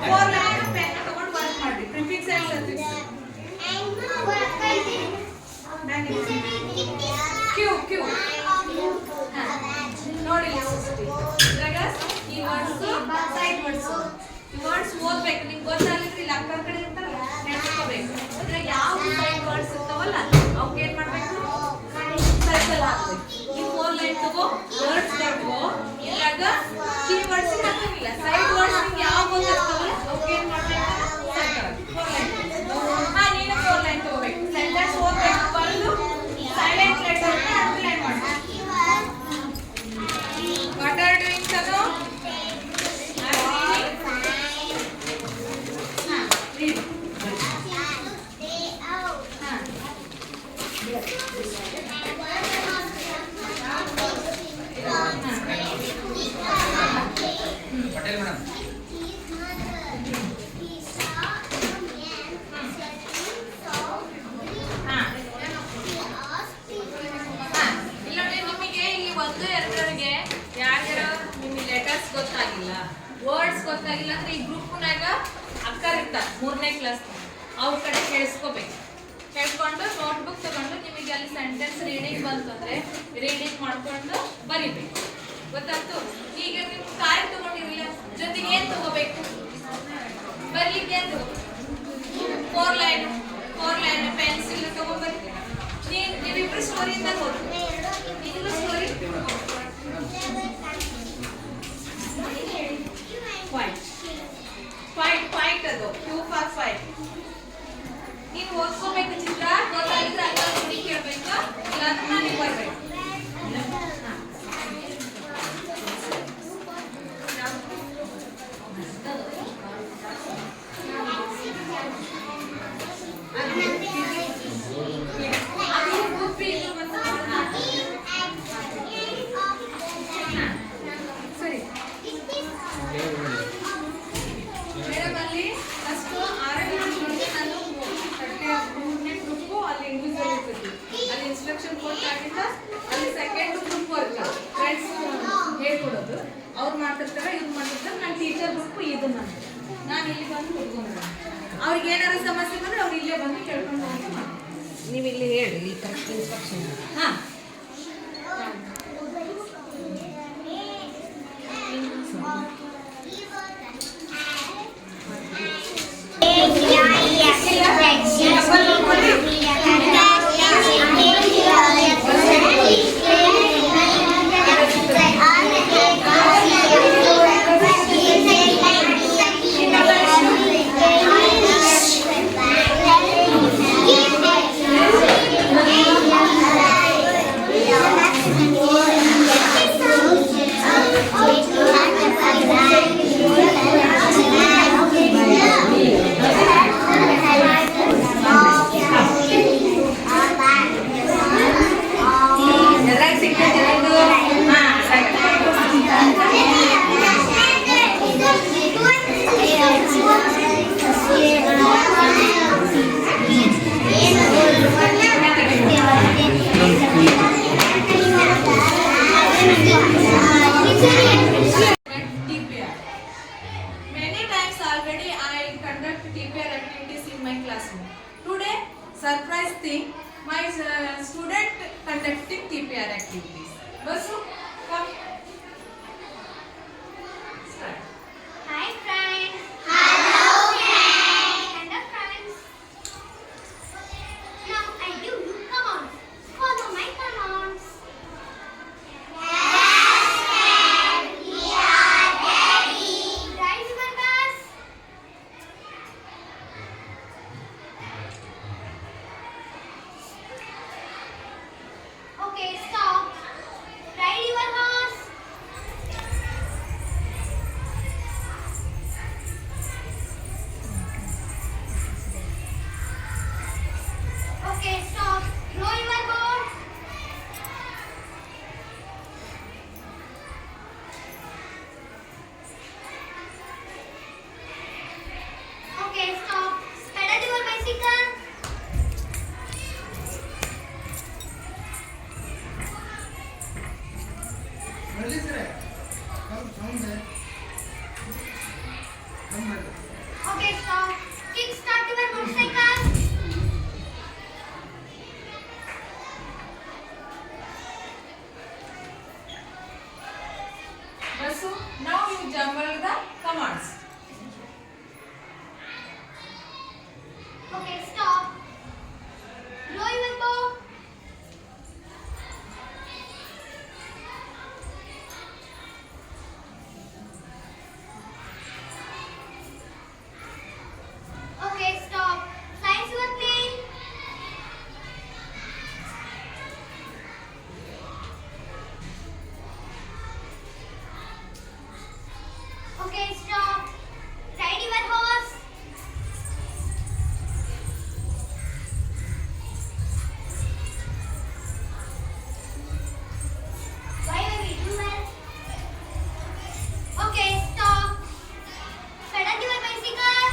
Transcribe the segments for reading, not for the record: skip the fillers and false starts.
4 line pen ತಗೊಂಡು work ಮಾಡಿ prefix and suffix ಕ್ಯೂ ಕ್ಯೂ ನೋಡಿ ಇದ್ರಾಗ ಈ ವರ್ಡ್ಸ್ ಸೈಡ್ ವರ್ಡ್ಸ್ ಈ ವರ್ಡ್ಸ್ ಓದ್ಬೇಕು ನಿಮ್ಗೆ ಗೊತ್ತಾಗಲಿದ್ರೆ ಇಲ್ಲಿ ಅಕ್ಕ ಕಡೆ ಇರ್ತಾರಲ್ಲ ನೆನಪಿಸ್ಕೋಬೇಕು ಇದ್ರಾಗ ಯಾವ ಸೈಡ್ ವರ್ಡ್ಸ್ ಇರ್ತಾವಲ್ಲ ಅವಕ್ಕೆ ಏನ್ ಮಾಡ್ಬೇಕು ಸರ್ಕಲ್ ಹಾಕ್ಬೇಕು ಈ 4 ಲೈನ್ ತಗೋ ವರ್ಡ್ಸ್ ತಗೋ ಇದ್ರಾಗ ಕೀ ವರ್ಡ್ಸ್ ಹಾಕಂಗಿಲ್ಲ ಸೈಡ್ ವರ್ಡ್ಸ್ ನಿಮ್ಗೆ ಯಾವ ಗೊತ್ತಿರ್ತಾವಲ್ಲ ಅವಕ್ಕೆ ಏನ್ ಮಾಡ್ಬೇಕು ಸರ್ಕಲ್ 4 ಲೈನ್ ನೀನು 4 ಲೈನ್ ತಗೋಬೇಕು ಸೆಂಟೆನ್ಸ್ ಓದ್ಬೇಕು ಬರೆದು ಸೈಲೆಂಟ್ ಲೆಟರ್ ಅಂಡರ್ಲೈನ್ ಮಾಡಿ What are you doing, Sanu? Read. Patel madam. ಗೊತ್ತಾಗಿಲ್ಲ ವರ್ಡ್ಸ್ ಗೊತ್ತಾಗಿಲ್ಲ ಅಂದ್ರೆ ಈ ಗ್ರೂಪ್ನಾಗ ಅಕ್ಕರ್ ಇರ್ತಾರೆ 3ನೇ ಕ್ಲಾಸ್ ಅವ್ರ ಕಡೆ ಕೇಳಿಸ್ಕೋಬೇಕು ಕೇಳ್ಕೊಂಡು ನೋಟ್ಬುಕ್ ತಗೊಂಡು ನಿಮಗೆ ಅಲ್ಲಿ ಸೆಂಟೆನ್ಸ್ ರೀಡಿಂಗ್ ಬಂತಂದ್ರೆ ರೀಡಿಂಗ್ ಮಾಡ್ಕೊಂಡು ಬರಿಬೇಕು ಗೊತ್ತಾಯ್ತು ಈಗ ನೀವು ಕಾರ್ಡ್ ತಗೊಂಡಿರಲಿಲ್ಲ ಜೊತೆಗೆ ಏನ್ ತಗೋಬೇಕು ಬರ್ಲಿಕ್ಕೆ ಏನ್ ತಗೋಬೇಕು 4 ಲೈನ್ ಪೆನ್ಸಿಲ್ ತಗೊಂಡ್ಬರ್ರಿ ನೀವಿಬ್ರು ಸ್ಟೋರಿಯಿಂದ ಓದಿ ನೀನು ಸ್ಟೋರಿ ಫೈಟ್ ಅದು ಕ್ಯೂ ಫಾರ್ ಫೈಟ್ ನೀವು ಓದ್ಕೋಬೇಕು ಚಿತ್ರ ಗೊತ್ತಾಗಿದ್ರೆ ಅಕ್ಕ ನೋಡಿ ಕೇಳಬೇಕು ಇಲ್ಲಾಂದ್ರೆ ನನಗೆ ಬರ್ಬೇಕು ಇನ್ಸ್ಟ್ರಕ್ಷನ್ ಕೊಟ್ಟಾಗಿಂದ ಅಲ್ಲಿ ಸೆಕೆಂಡ್ ಗ್ರೂಪ್ ವರ್ಕ್ ಫ್ರೆಂಡ್ಸ್ ಹೇಳ್ಕೊಡೋದು ಅವ್ರು ಮಾಡ್ತಿರ್ತಾರೆ ಇವ್ರು ಮಾಡ್ತಿರ್ತಾರೆ ನನ್ನ ಟೀಚರ್ ಗ್ರೂಪ್ ಇದು ನಾನು ಇಲ್ಲಿ ಬಂದು ಕೂತ್ಕೊಂಡ್ರೆ ಅವ್ರಿಗೆ ಏನಾದ್ರು ಸಮಸ್ಯೆ ಬಂದ್ರೆ ಅವ್ರು ಇಲ್ಲೇ ಬಂದು ಕೇಳ್ಕೊಂಡು ನೀವು ಇಲ್ಲಿ ಹೇಳಿ ಇಲ್ಲಿ ಕರೆಕ್ಟ್ ಇನ್ಸ್ಟ್ರಕ್ಷನ್ ಹಾಂ surprise thing, my student conducting TPR activities. Basu, come. Start. Hi friends. Hello friends. Hello friends. Now I do you come on. Follow my commands. Yes, we are ready. Rise your bus. Okay, stop. Ride your horse. Okay, stop. Row your boat. Okay, stop. Pedal your bicycle. Come, sound there. Come, Okay, stop. Kickstart your motorcycle. Basu, now you jumble the commands. Okay, stop. Blow your bow. Okay, stop. Flies your plane. Okay, stop. Ride your horse. Why are we doing that? Okay, stop. Pedal your bicycle.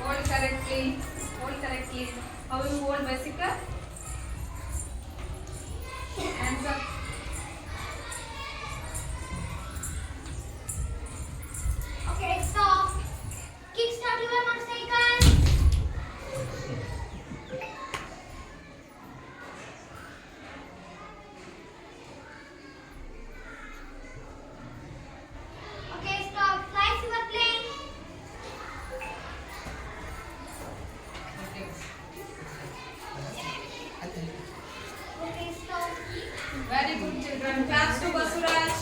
Hold correctly. Hold correctly. How you hold bicycle? Hands up. Okay, stop. Kickstart your motorcycle. Okay, stop. Flies your plane. Okay, stop. Very good children. Claps to Basuraj.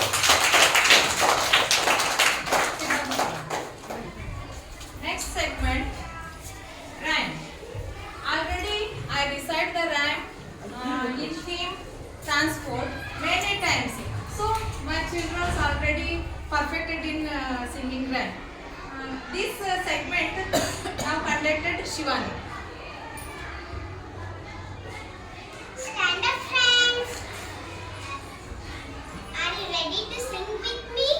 Next segment, rhyme. Already I recite the rhyme in theme transport many times. So my children are already perfected in singing rhyme. This segment now conducted Shivani. Stand up, friends. Are you ready to sing with me?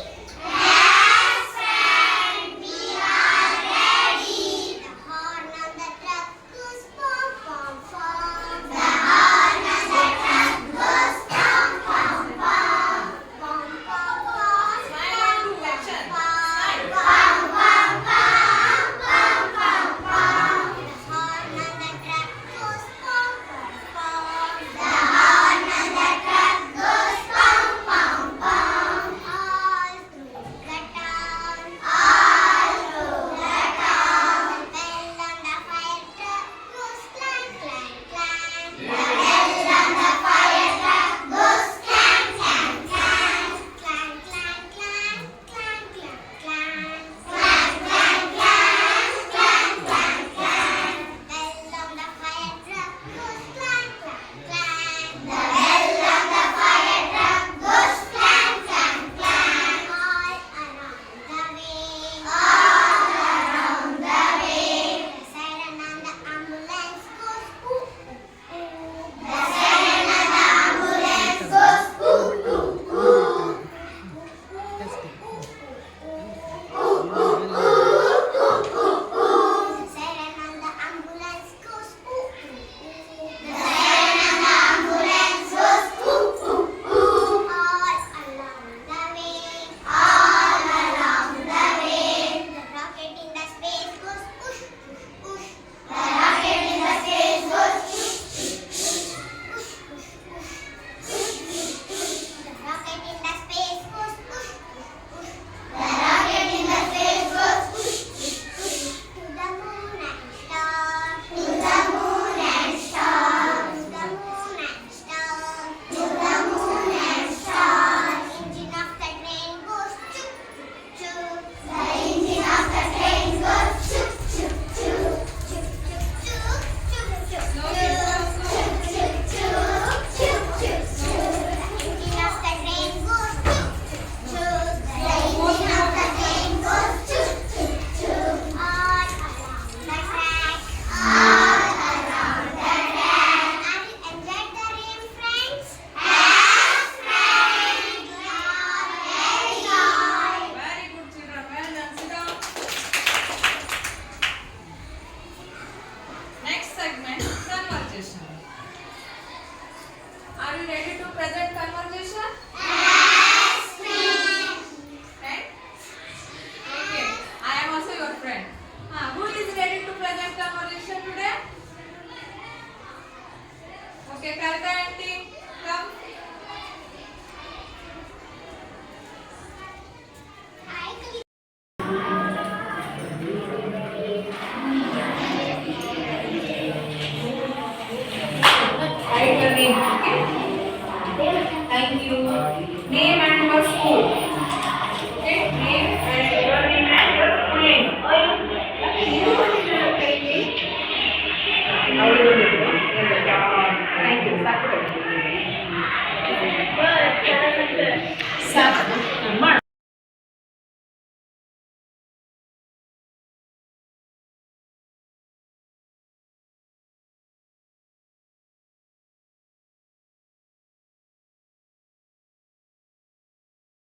Yes, friend. We are ready. The horn on the truck goes pom pom pom. The horn on the truck goes pom pom pom. Pom pom pom. Smile and do action. Smile. Pom pom pom. Pom pom pom. The horn on the truck goes pom pom pom. The horn on the truck goes pom pom pom. All through the town. All through the town. The bell on the fire truck goes clang clang clang. The bell on the fire truck goes clang clang clang. Clang clang clang clang clang clang. Clang clang clang clang clang clang. Bell on the fire truck goes clang clang clang. The bell on the fire truck goes clang clang clang. All around the way. All around the way. The siren on the ambulance goes ooh ooh ooh. The siren on the ambulance goes ooh ooh ooh.